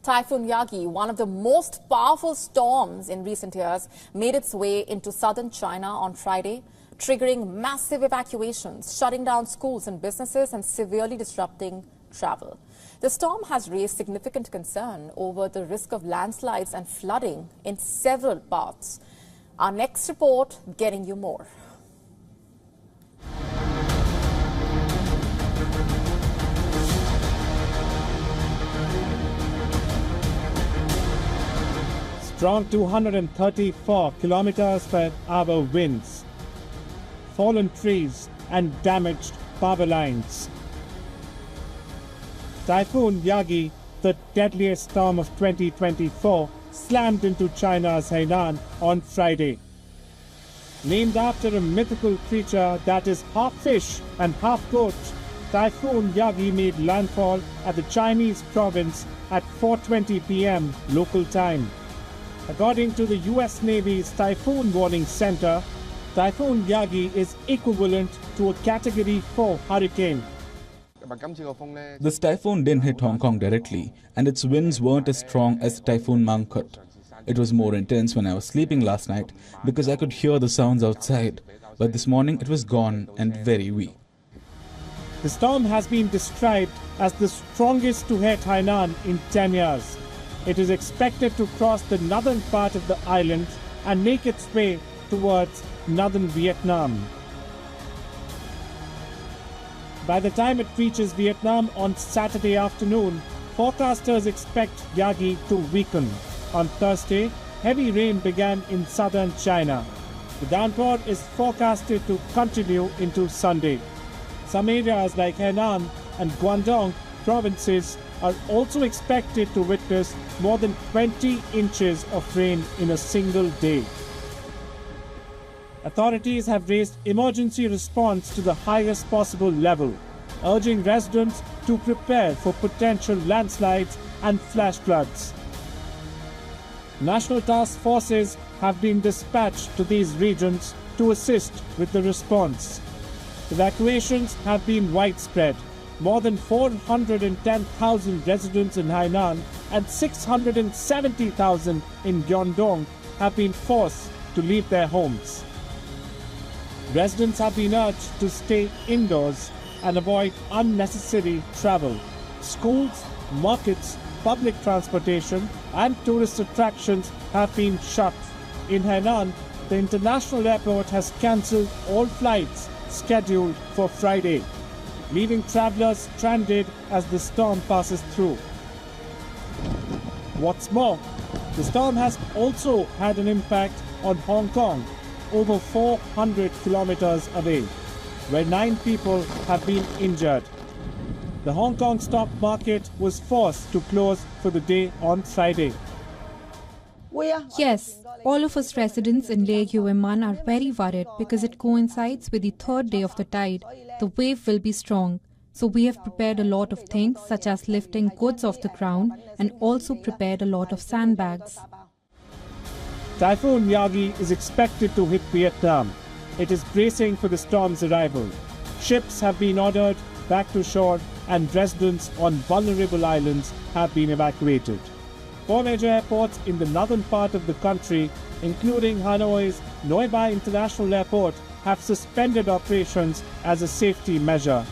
Typhoon Yagi, one of the most powerful storms in recent years, made its way into southern China on Friday, triggering massive evacuations, shutting down schools and businesses and severely disrupting travel. The storm has raised significant concern over the risk of landslides and flooding in several parts. Our next report getting you more. Strong 234 kilometers per hour winds, fallen trees and damaged power lines. Typhoon Yagi, the deadliest storm of 2024, slammed into China's Hainan on Friday. Named after a mythical creature that is half fish and half goat, Typhoon Yagi made landfall at the Chinese province at 4:20 p.m. local time. According to the U.S. Navy's Typhoon Warning Center, Typhoon Yagi is equivalent to a Category 4 hurricane. This typhoon didn't hit Hong Kong directly, and its winds weren't as strong as Typhoon Mangkhut. It was more intense when I was sleeping last night because I could hear the sounds outside, but this morning it was gone and very weak. The storm has been described as the strongest to hit Hainan in 10 years. It is expected to cross the northern part of the island and make its way towards northern Vietnam. By the time it reaches Vietnam on Saturday afternoon, forecasters expect Yagi to weaken. On Thursday, heavy rain began in southern China. The downpour is forecasted to continue into Sunday. Some areas like Henan and Guangdong provinces are also expected to witness more than 20 inches of rain in a single day. Authorities have raised emergency response to the highest possible level, urging residents to prepare for potential landslides and flash floods. National task forces have been dispatched to these regions to assist with the response. Evacuations have been widespread. More than 410,000 residents in Hainan and 670,000 in Guangdong have been forced to leave their homes. Residents have been urged to stay indoors and avoid unnecessary travel. Schools, markets, public transportation and tourist attractions have been shut. In Hainan, the international airport has cancelled all flights scheduled for Friday, leaving travelers stranded as the storm passes through. What's more, the storm has also had an impact on Hong Kong, over 400 kilometers away, where 9 people have been injured. The Hong Kong stock market was forced to close for the day on Friday. Yes, all of us residents in Lake Yueman are very worried because it coincides with the 3rd day of the tide. The wave will be strong. So we have prepared a lot of things such as lifting goods off the ground and also prepared a lot of sandbags. Typhoon Yagi is expected to hit Vietnam. It is bracing for the storm's arrival. Ships have been ordered back to shore and residents on vulnerable islands have been evacuated. 4 major airports in the northern part of the country, including Hanoi's Noi Bai International Airport, have suspended operations as a safety measure.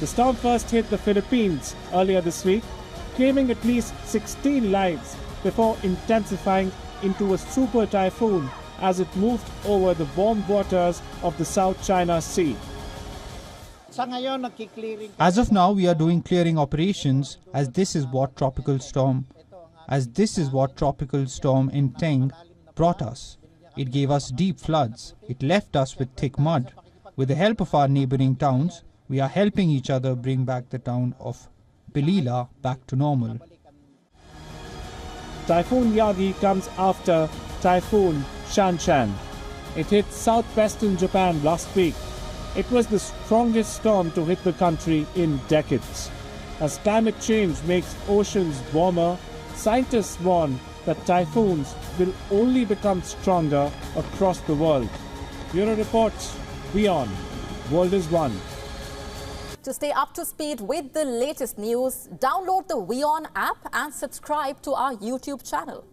The storm first hit the Philippines earlier this week, claiming at least 16 lives before intensifying into a super typhoon as it moved over the warm waters of the South China Sea. As of now, we are doing clearing operations as this is what Tropical Storm Enteng brought us. It gave us deep floods. It left us with thick mud. With the help of our neighboring towns, we are helping each other bring back the town of Pilila back to normal. Typhoon Yagi comes after Typhoon Shanshan. It hit southwestern Japan last week. It was the strongest storm to hit the country in decades. As climate change makes oceans warmer, scientists warn that typhoons will only become stronger across the world. Bureau reports, WION, World is One. To stay up to speed with the latest news, download the WION app and subscribe to our YouTube channel.